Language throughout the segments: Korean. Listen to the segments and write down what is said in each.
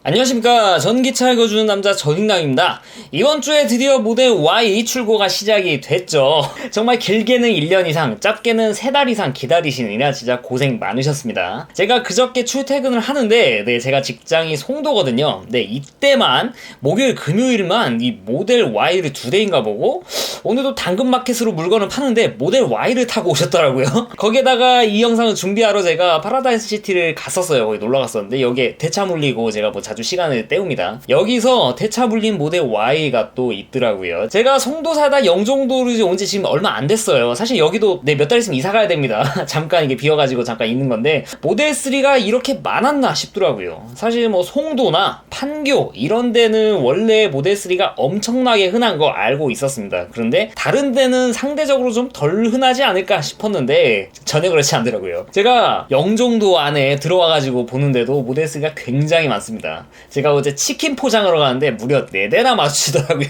안녕하십니까. 전기차 읽어주는 남자 전인강입니다. 이번 주에 드디어 모델 Y 출고가 시작이 됐죠. 정말 길게는 1년 이상, 짧게는 3달 이상 기다리시느라 진짜 고생 많으셨습니다. 제가 그저께 출퇴근을 하는데 제가 직장이 송도거든요. 이때만 목요일 금요일만 이 모델 Y를 2대인가 보고 오늘도 당근마켓으로 물건을 파는데 모델 Y를 타고 오셨더라고요. 거기에다가 이 영상을 준비하러 제가 파라다이스 시티를 갔었어요. 거기 놀러 갔었는데 여기에 대차 물리고 제가 자주 시간을 때웁니다. 여기서 대차 물린 모델 Y가 또 있더라고요. 제가 송도 살다 영종도를 온 지 지금 얼마 안 됐어요. 사실 여기도 몇 달 있으면 이사 가야 됩니다. 잠깐 이게 비어가지고 잠깐 있는 건데 모델 3가 이렇게 많았나 싶더라고요. 사실 뭐 송도나 판교 이런 데는 원래 모델 3가 엄청나게 흔한 거 알고 있었습니다. 그런데 다른 데는 상대적으로 좀 덜 흔하지 않을까 싶었는데 전혀 그렇지 않더라고요. 제가 영종도 안에 들어와가지고 보는데도 모델 3가 굉장히 많습니다. 제가 어제 치킨 포장하러 가는데 무려 4대나 마주치더라고요.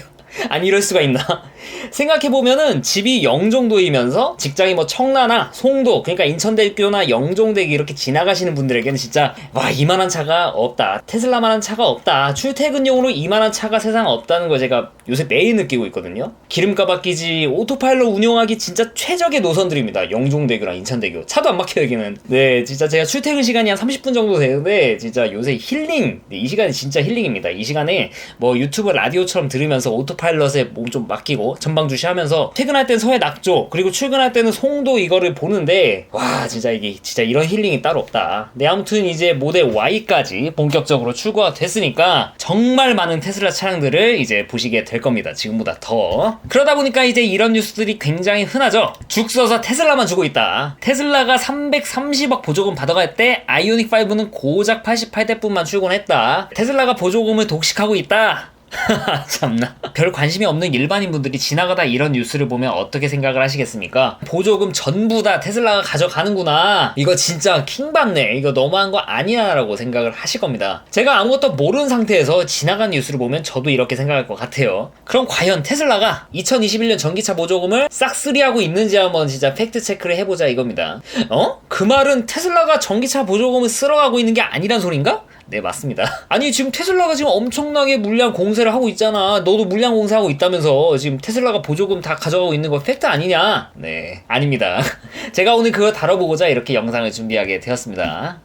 아니 이럴 수가 있나? 생각해보면은 집이 영종도이면서 직장이 뭐 청라나 송도, 그러니까 인천대교나 영종대교 이렇게 지나가시는 분들에게는 진짜 와 이만한 차가 없다, 테슬라만한 차가 없다, 출퇴근용으로 이만한 차가 세상 없다는 거 제가 요새 매일 느끼고 있거든요. 기름값 아끼지, 오토파일럿 운용하기 진짜 최적의 노선들입니다. 영종대교랑 인천대교 차도 안 막혀요 여기는. 진짜 제가 출퇴근 시간이 한 30분 정도 되는데 진짜 요새 힐링, 이 시간이 진짜 힐링입니다. 이 시간에 뭐 유튜브 라디오처럼 들으면서 오토파일럿에 몸 좀 맡기고 전방주시 하면서 퇴근할 땐 서해 낙조, 그리고 출근할 때는 송도 이거를 보는데 와 진짜 이게 진짜 이런 힐링이 따로 없다. 아무튼 이제 모델 Y까지 본격적으로 출고가 됐으니까 정말 많은 테슬라 차량들을 이제 보시게 될 겁니다. 지금보다 더. 그러다 보니까 이제 이런 뉴스들이 굉장히 흔하죠. 죽 써서 테슬라만 주고 있다. 테슬라가 330억 보조금 받아갈 때 아이오닉 5는 고작 88대뿐만 출고했다. 테슬라가 보조금을 독식하고 있다. 참나. 별 관심이 없는 일반인분들이 지나가다 이런 뉴스를 보면 어떻게 생각을 하시겠습니까? 보조금 전부 다 테슬라가 가져가는구나, 이거 진짜 킹받네, 이거 너무한 거 아니야 라고 생각을 하실 겁니다. 제가 아무것도 모르는 상태에서 지나간 뉴스를 보면 저도 이렇게 생각할 것 같아요. 그럼 과연 테슬라가 2021년 전기차 보조금을 싹쓸이하고 있는지 한번 진짜 팩트 체크를 해보자 이겁니다. 그 말은 테슬라가 전기차 보조금을 쓸어가고 있는 게 아니란 소린가? 네, 맞습니다. 아니 지금 테슬라가 지금 엄청나게 물량 공세를 하고 있잖아. 너도 물량 공세하고 있다면서 지금 테슬라가 보조금 다 가져가고 있는 거 팩트 아니냐? 네, 아닙니다. 제가 오늘 그거 다뤄보고자 이렇게 영상을 준비하게 되었습니다.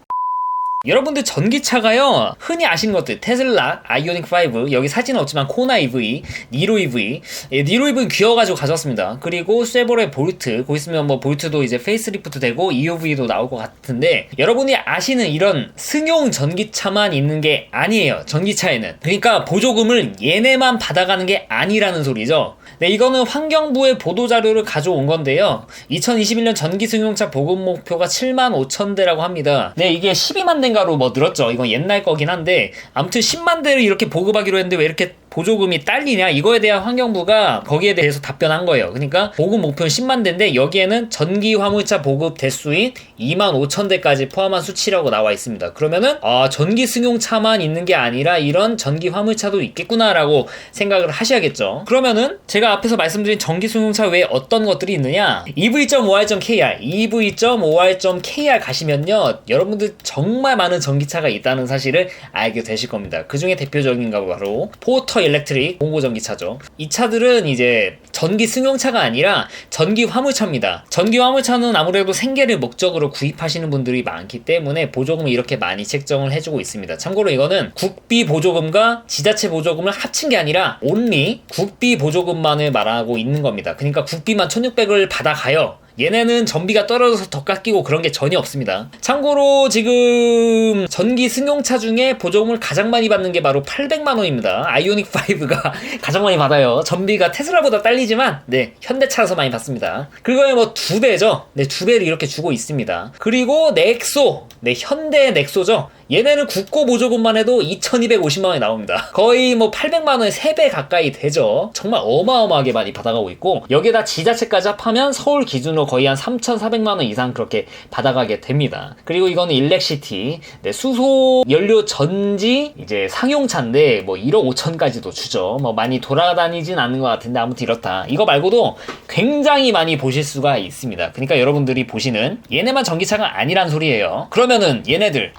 여러분들 전기차가요, 흔히 아시는 것들 테슬라, 아이오닉 5, 여기 사진은 없지만 코나 EV, 니로 EV, 니로 EV는 귀여워가지고 가져왔습니다. 그리고 쉐보레 볼트, 곧 있으면 뭐 볼트도 이제 페이스리프트 되고 EOV도 나올 것 같은데, 여러분이 아시는 이런 승용 전기차만 있는 게 아니에요. 전기차에는. 그러니까 보조금을 얘네만 받아가는 게 아니라는 소리죠. 이거는 환경부의 보도자료를 가져온 건데요. 2021년 전기 승용차 보급 목표가 75,000대라고 합니다. 이게 12만 대인가로 뭐 늘었죠. 이건 옛날 거긴 한데 아무튼 10만 대를 이렇게 보급하기로 했는데 왜 이렇게 보조금이 딸리냐, 이거에 대한 환경부가 거기에 대해서 답변한 거예요. 그러니까 보급 목표는 10만 대인데 여기에는 전기 화물차 보급 대수인 25,000대까지 포함한 수치라고 나와 있습니다. 그러면은 전기 승용차만 있는 게 아니라 이런 전기 화물차도 있겠구나 라고 생각을 하셔야겠죠. 그러면은 제가 앞에서 말씀드린 전기 승용차 외에 어떤 것들이 있느냐, EV.OR.KR, EV.OR.KR 가시면요, 여러분들 정말 많은 전기차가 있다는 사실을 알게 되실 겁니다. 그 중에 대표적인 거 바로 포터 일렉트릭 공고전기차죠. 이 차들은 이제 전기 승용차가 아니라 전기 화물차입니다. 전기 화물차는 아무래도 생계를 목적으로 구입하시는 분들이 많기 때문에 보조금을 이렇게 많이 책정을 해주고 있습니다. 참고로 이거는 국비 보조금과 지자체 보조금을 합친 게 아니라 온리 국비 보조금만을 말하고 있는 겁니다. 그러니까 국비만 1,600을 받아가요. 얘네는 전비가 떨어져서 더 깎이고 그런 게 전혀 없습니다. 참고로 지금 전기 승용차 중에 보조금을 가장 많이 받는 게 바로 800만원입니다. 아이오닉 5가 가장 많이 받아요. 전비가 테슬라보다 딸리지만 현대차라서 많이 받습니다. 그거에 뭐 2배죠. 2배를 이렇게 주고 있습니다. 그리고 넥소, 현대 넥소죠. 얘네는 국고 보조금만 해도 2,250만원이 나옵니다. 거의 뭐 800만원에 3배 가까이 되죠. 정말 어마어마하게 많이 받아가고 있고, 여기에다 지자체까지 합하면 서울 기준으로 거의 한 3,400만원 이상 그렇게 받아가게 됩니다. 그리고 이거는 일렉시티, 수소 연료 전지 이제 상용차인데 뭐 1억 5천까지도 주죠. 뭐 많이 돌아다니진 않는 것 같은데 아무튼 이렇다. 이거 말고도 굉장히 많이 보실 수가 있습니다. 그러니까 여러분들이 보시는 얘네만 전기차가 아니란 소리예요. 그러면은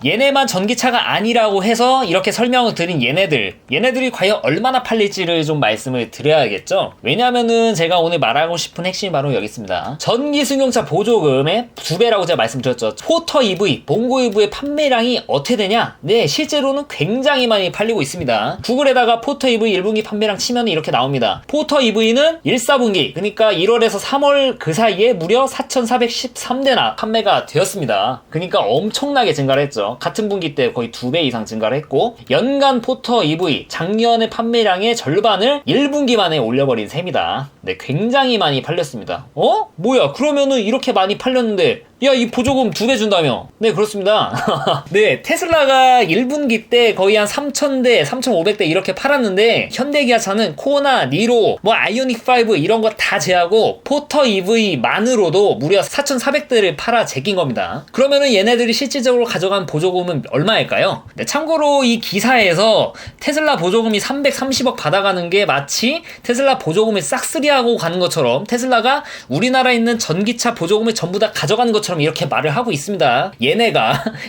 얘네만 전기차가 아니라고 해서 이렇게 설명을 드린 얘네들이 과연 얼마나 팔릴지를 좀 말씀을 드려야겠죠. 왜냐면은 제가 오늘 말하고 싶은 핵심이 바로 여기 있습니다. 전기 승용차 보조금의 2배라고 제가 말씀드렸죠. 포터 EV, 봉고 EV의 판매량이 어떻게 되냐? 네, 실제로는 굉장히 많이 팔리고 있습니다. 구글에다가 포터 EV 1분기 판매량 치면 이렇게 나옵니다. 포터 EV는 1, 4분기, 그러니까 1월에서 3월 그 사이에 무려 4,413대나 판매가 되었습니다. 그러니까 엄청나게 증가를 했죠. 같은 분기 때 거의 2배 이상 증가를 했고, 연간 포터 EV 작년의 판매량의 절반을 1분기 만에 올려버린 셈이다. 네, 굉장히 많이 팔렸습니다. 뭐야, 그러면은 이렇게 많이 팔렸는데 야, 이 보조금 2배 준다며? 네, 그렇습니다. 네, 테슬라가 1분기 때 거의 한 3,000대, 3,500대 이렇게 팔았는데, 현대기아차는 코나, 니로, 아이오닉5 이런 거 다 제하고, 포터 EV만으로도 무려 4,400대를 팔아 제낀 겁니다. 그러면은 얘네들이 실질적으로 가져간 보조금은 얼마일까요? 네, 참고로 이 기사에서 테슬라 보조금이 330억 받아가는 게 마치 테슬라 보조금을 싹쓸이하고 가는 것처럼, 테슬라가 우리나라에 있는 전기차 보조금을 전부 다 가져가는 것처럼 이렇게 말을 하고 있습니다.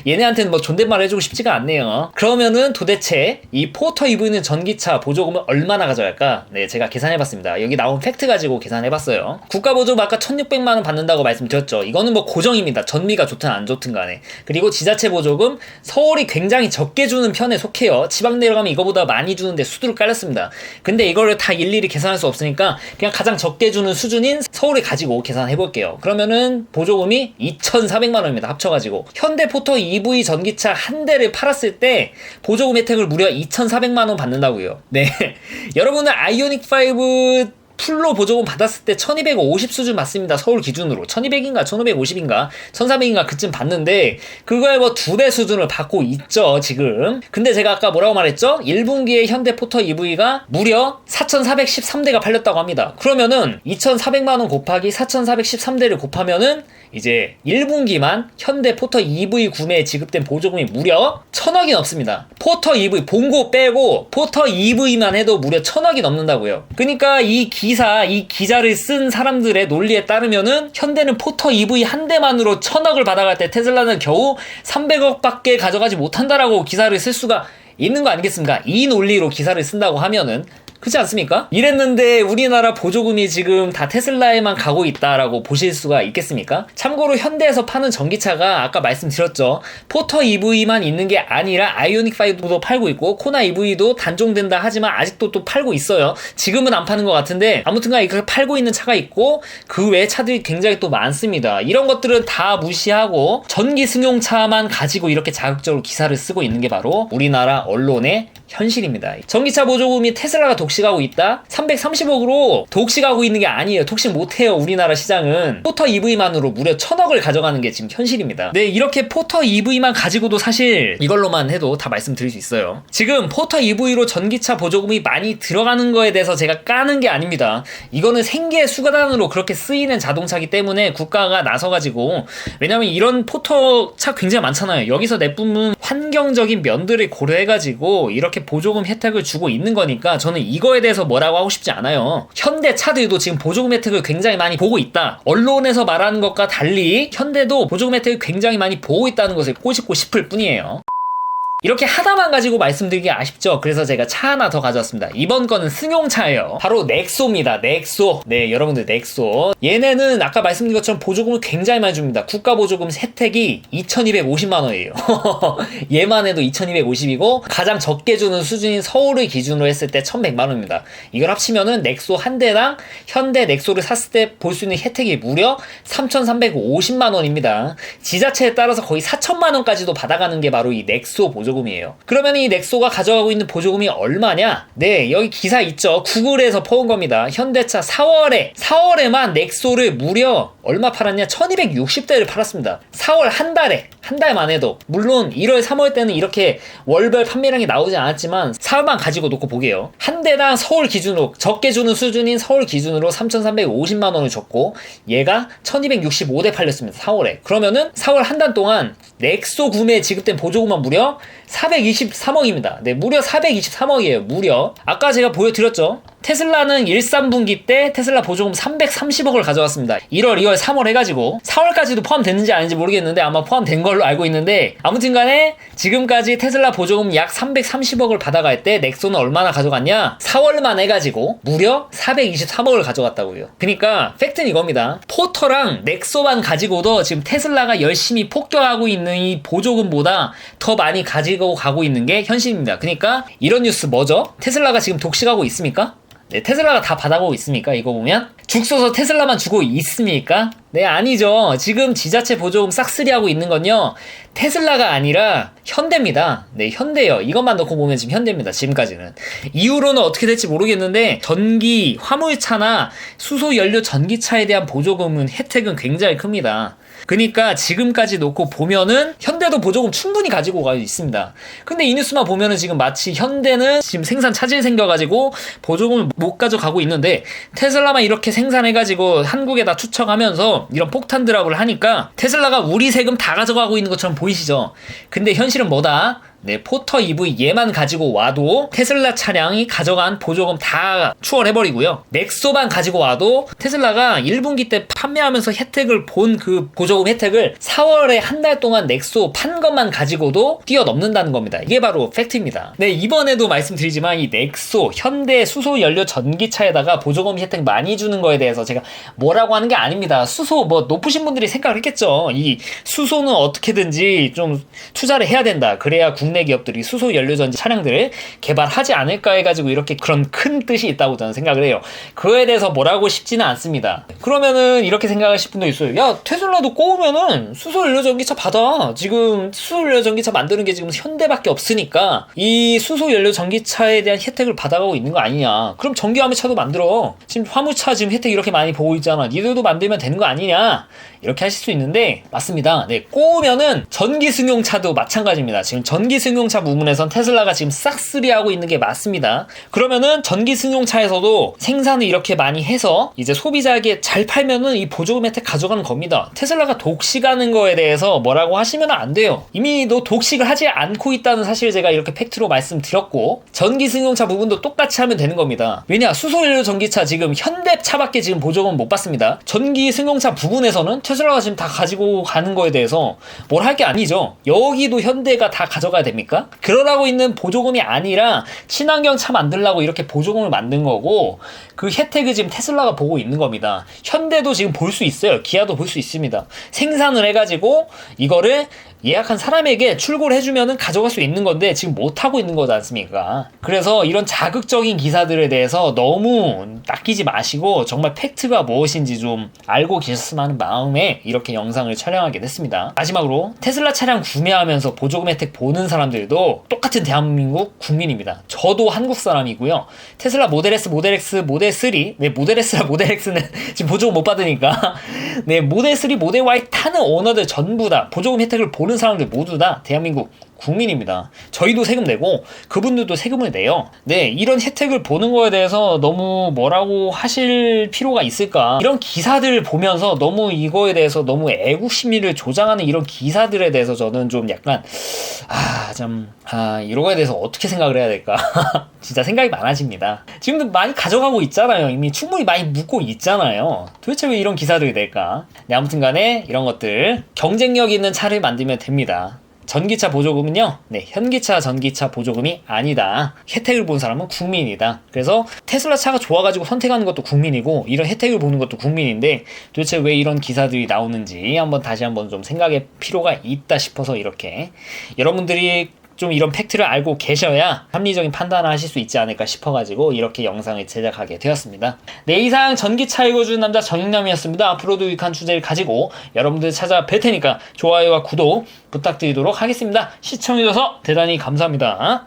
얘네한테는 존댓말 해주고 싶지가 않네요. 그러면은 도대체 이 포터 EV는 전기차 보조금을 얼마나 가져갈까? 네, 제가 계산해봤습니다. 여기 나온 팩트 가지고 계산해봤어요. 국가보조금 아까 1,600만원 받는다고 말씀드렸죠. 이거는 고정입니다. 전미가 좋든 안 좋든 간에. 그리고 지자체 보조금, 서울이 굉장히 적게 주는 편에 속해요. 지방 내려가면 이거보다 많이 주는데 수두를 깔렸습니다. 근데 이거를 다 일일이 계산할 수 없으니까 그냥 가장 적게 주는 수준인 서울을 가지고 계산해볼게요. 그러면은 보조금이 2,400만원입니다. 합쳐가지고. 현대 포터 EV 전기차 한 대를 팔았을 때 보조금 혜택을 무려 2,400만원 받는다고요. 네. 여러분은 아이오닉5 풀로 보조금 받았을 때 1250 수준 맞습니다. 서울 기준으로 1200인가 1550인가 1400인가 그쯤 받는데 그거에 2배 수준을 받고 있죠 지금. 근데 제가 아까 뭐라고 말했죠? 1분기에 현대 포터 EV가 무려 4,413대가 팔렸다고 합니다. 그러면은 2,400만원 곱하기 4,413대를 곱하면은 이제 1분기만 현대 포터 EV 구매에 지급된 보조금이 무려 1,000억이 넘습니다. 포터 EV 봉고 빼고 포터 EV만 해도 무려 1,000억이 넘는다고요. 그러니까 이 기자를 쓴 사람들의 논리에 따르면은 현대는 포터 EV 한 대만으로 1,000억을 받아갈 때 테슬라는 겨우 300억밖에 가져가지 못한다라고 기사를 쓸 수가 있는 거 아니겠습니까? 이 논리로 기사를 쓴다고 하면은 그렇지 않습니까? 이랬는데 우리나라 보조금이 지금 다 테슬라에만 가고 있다라고 보실 수가 있겠습니까? 참고로 현대에서 파는 전기차가 아까 말씀드렸죠. 포터 EV만 있는 게 아니라 아이오닉5도 팔고 있고 코나 EV도 단종된다 하지만 아직도 또 팔고 있어요. 지금은 안 파는 것 같은데 아무튼간 이렇게 팔고 있는 차가 있고 그 외에 차들이 굉장히 또 많습니다. 이런 것들은 다 무시하고 전기 승용차만 가지고 이렇게 자극적으로 기사를 쓰고 있는 게 바로 우리나라 언론의 현실입니다. 전기차 보조금이 테슬라가 독식하고 있다? 330억으로 독식하고 있는 게 아니에요. 독식 못해요. 우리나라 시장은. 포터 EV만으로 무려 1,000억을 가져가는 게 지금 현실입니다. 네, 이렇게 포터 EV만 가지고도 사실 이걸로만 해도 다 말씀드릴 수 있어요. 지금 포터 EV로 전기차 보조금이 많이 들어가는 거에 대해서 제가 까는 게 아닙니다. 이거는 생계 수단으로 그렇게 쓰이는 자동차기 때문에 국가가 나서가지고, 왜냐면 이런 포터차 굉장히 많잖아요. 여기서 내뿜는 환경적인 면들을 고려해가지고 이렇게 보조금 혜택을 주고 있는 거니까 저는 이거에 대해서 뭐라고 하고 싶지 않아요. 현대 차들도 지금 보조금 혜택을 굉장히 많이 보고 있다. 언론에서 말하는 것과 달리 현대도 보조금 혜택을 굉장히 많이 보고 있다는 것을 꼬집고 싶을 뿐이에요. 이렇게 하나만 가지고 말씀드리기 아쉽죠? 그래서 제가 차 하나 더 가져왔습니다. 이번 거는 승용차예요. 바로 넥소입니다. 넥소. 네, 여러분들 넥소. 얘네는 아까 말씀드린 것처럼 보조금을 굉장히 많이 줍니다. 국가 보조금 혜택이 2,250만원이에요. 얘만 해도 2,250이고 가장 적게 주는 수준인 서울을 기준으로 했을 때 1,100만원입니다. 이걸 합치면은 넥소 한 대당 현대 넥소를 샀을 때 볼 수 있는 혜택이 무려 3,350만원입니다. 지자체에 따라서 거의 4,000만원까지도 받아가는 게 바로 이 넥소 보조금 이에요. 그러면 이 넥소가 가져가고 있는 보조금이 얼마냐? 네, 여기 기사 있죠. 구글에서 퍼온 겁니다. 현대차 4월에만 넥소를 무려 얼마 팔았냐? 1,260대를 팔았습니다. 4월 한 달만 해도. 물론 1월 3월 때는 이렇게 월별 판매량이 나오지 않았지만 4월만 가지고 놓고 보게요. 한 대당 서울 기준으로 적게 주는 수준인 서울 기준으로 3,350만원을 줬고 얘가 1,265대 팔렸습니다. 4월에. 그러면은 4월 한 달 동안 넥소 구매에 지급된 보조금은 무려 423억입니다. 네, 무려 423억이에요. 무려. 아까 제가 보여드렸죠. 테슬라는 1~3분기 때 테슬라 보조금 330억을 가져왔습니다. 1월, 2월, 3월 해가지고 4월까지도 포함됐는지 아닌지 모르겠는데 아마 포함된 걸로 알고 있는데 아무튼 간에 지금까지 테슬라 보조금 약 330억을 받아갈 때 넥소는 얼마나 가져갔냐? 4월만 해가지고 무려 423억을 가져갔다고요. 그러니까 팩트는 이겁니다. 포터랑 넥소만 가지고도 지금 테슬라가 열심히 폭격하고 있는 이 보조금보다 더 많이 가지고 가고 있는 게 현실입니다. 그러니까 이런 뉴스 뭐죠? 테슬라가 지금 독식하고 있습니까? 네, 테슬라가 다 받아가고 있습니까? 이거 보면 죽 써서 테슬라만 주고 있습니까? 네, 아니죠. 지금 지자체 보조금 싹쓸이하고 있는 건요, 테슬라가 아니라 현대입니다. 네, 현대요. 이것만 넣고 보면 지금 현대입니다. 지금까지는. 이후로는 어떻게 될지 모르겠는데 전기 화물차나 수소연료 전기차에 대한 보조금은 혜택은 굉장히 큽니다. 그러니까 지금까지 놓고 보면은 현대도 보조금 충분히 가지고 가 있습니다. 근데 이 뉴스만 보면은 지금 마치 현대는 지금 생산 차질 생겨가지고 보조금을 못 가져가고 있는데 테슬라만 이렇게 생산해가지고 한국에다 추척하면서 이런 폭탄 드랍을 하니까 테슬라가 우리 세금 다 가져가고 있는 것처럼 보이시죠? 근데 현실은 뭐다? 네, 포터 EV 얘만 가지고 와도 테슬라 차량이 가져간 보조금 다 추월해버리고요. 넥소만 가지고 와도 테슬라가 1분기 때 판매하면서 혜택을 본 그 보조금 혜택을 4월에 한 달 동안 넥소 판 것만 가지고도 뛰어넘는다는 겁니다. 이게 바로 팩트입니다. 네, 이번에도 말씀드리지만 이 넥소, 현대 수소연료 전기차에다가 보조금 혜택 많이 주는 거에 대해서 제가 뭐라고 하는 게 아닙니다. 수소 뭐 높으신 분들이 생각을 했겠죠. 이 수소는 어떻게든지 좀 투자를 해야 된다. 그래야 국내 기업들이 수소 연료전지 차량들을 개발하지 않을까 해가지고 이렇게 그런 큰 뜻이 있다고 저는 생각을 해요. 그거에 대해서 뭐라고 싶지는 않습니다. 그러면은 이렇게 생각하실 분도 있어요. 야, 테슬라도 꼬우면은 수소 연료 전기차 받아. 지금 수소 연료 전기차 만드는 게 지금 현대밖에 없으니까 이 수소 연료 전기차에 대한 혜택을 받아가고 있는 거 아니냐. 그럼 전기 화물차도 만들어. 지금 화물차 지금 혜택 이렇게 많이 보고 있잖아. 니들도 만들면 되는 거 아니냐. 이렇게 하실 수 있는데 맞습니다. 네, 꼬우면은 전기 승용차도 마찬가지입니다. 지금 전기 승용차 부분에선 테슬라가 지금 싹쓸이하고 있는 게 맞습니다. 그러면은 전기 승용차에서도 생산을 이렇게 많이 해서 이제 소비자에게 잘 팔면은 이 보조금 혜택 가져가는 겁니다. 테슬라가 독식하는 거에 대해서 뭐라고 하시면 안 돼요. 이미 너 독식을 하지 않고 있다는 사실 제가 이렇게 팩트로 말씀드렸고 전기 승용차 부분도 똑같이 하면 되는 겁니다. 왜냐, 수소연료 전기차 지금 현대차밖에 지금 보조금 못 받습니다. 전기 승용차 부분에서는 테슬라가 지금 다 가지고 가는 거에 대해서 뭘 할 게 아니죠. 여기도 현대가 다 가져가야 됩니까? 그러라고 있는 보조금이 아니라 친환경 차 만들라고 이렇게 보조금을 만든 거고 그 혜택을 지금 테슬라가 보고 있는 겁니다. 현대도 지금 볼 수 있어요. 기아도 볼 수 있습니다. 생산을 해가지고 이거를 예약한 사람에게 출고를 해주면은 가져갈 수 있는 건데 지금 못하고 있는 거지 않습니까? 그래서 이런 자극적인 기사들에 대해서 너무 낚이지 마시고 정말 팩트가 무엇인지 좀 알고 계셨으면 하는 마음에 이렇게 영상을 촬영하게 됐습니다. 마지막으로 테슬라 차량 구매하면서 보조금 혜택 보는 사람들도 똑같은 대한민국 국민입니다. 저도 한국 사람이고요. 테슬라 모델 S, 모델 X, 모델 3, 네, 모델 S랑 모델 X는 지금 보조금 못 받으니까 네, 모델 3, 모델 Y 타는 오너들 전부 다 보조금 혜택을 보는 사람들 모두 다 대한민국 국민입니다. 저희도 세금 내고 그분들도 세금을 내요. 네, 이런 혜택을 보는 거에 대해서 너무 뭐라고 하실 필요가 있을까? 이런 기사들을 보면서 너무 이거에 대해서 너무 애국심리를 조장하는 이런 기사들에 대해서 저는 좀 약간 이런 거에 대해서 어떻게 생각을 해야 될까? 진짜 생각이 많아집니다. 지금도 많이 가져가고 있잖아요. 이미 충분히 많이 묻고 있잖아요. 도대체 왜 이런 기사들이 될까? 네, 아무튼 간에 이런 것들 경쟁력 있는 차를 만들면 됩니다. 전기차 보조금은요, 네, 현기차 전기차 보조금이 아니다. 혜택을 본 사람은 국민이다. 그래서 테슬라 차가 좋아가지고 선택하는 것도 국민이고 이런 혜택을 보는 것도 국민인데 도대체 왜 이런 기사들이 나오는지 다시 한번 좀 생각할 필요가 있다 싶어서 이렇게 여러분들이 좀 이런 팩트를 알고 계셔야 합리적인 판단을 하실 수 있지 않을까 싶어가지고 이렇게 영상을 제작하게 되었습니다. 네, 이상 전기차 읽어주는 남자 정익남이었습니다. 앞으로도 유익한 주제를 가지고 여러분들 찾아뵐 테니까 좋아요와 구독 부탁드리도록 하겠습니다. 시청해주셔서 대단히 감사합니다.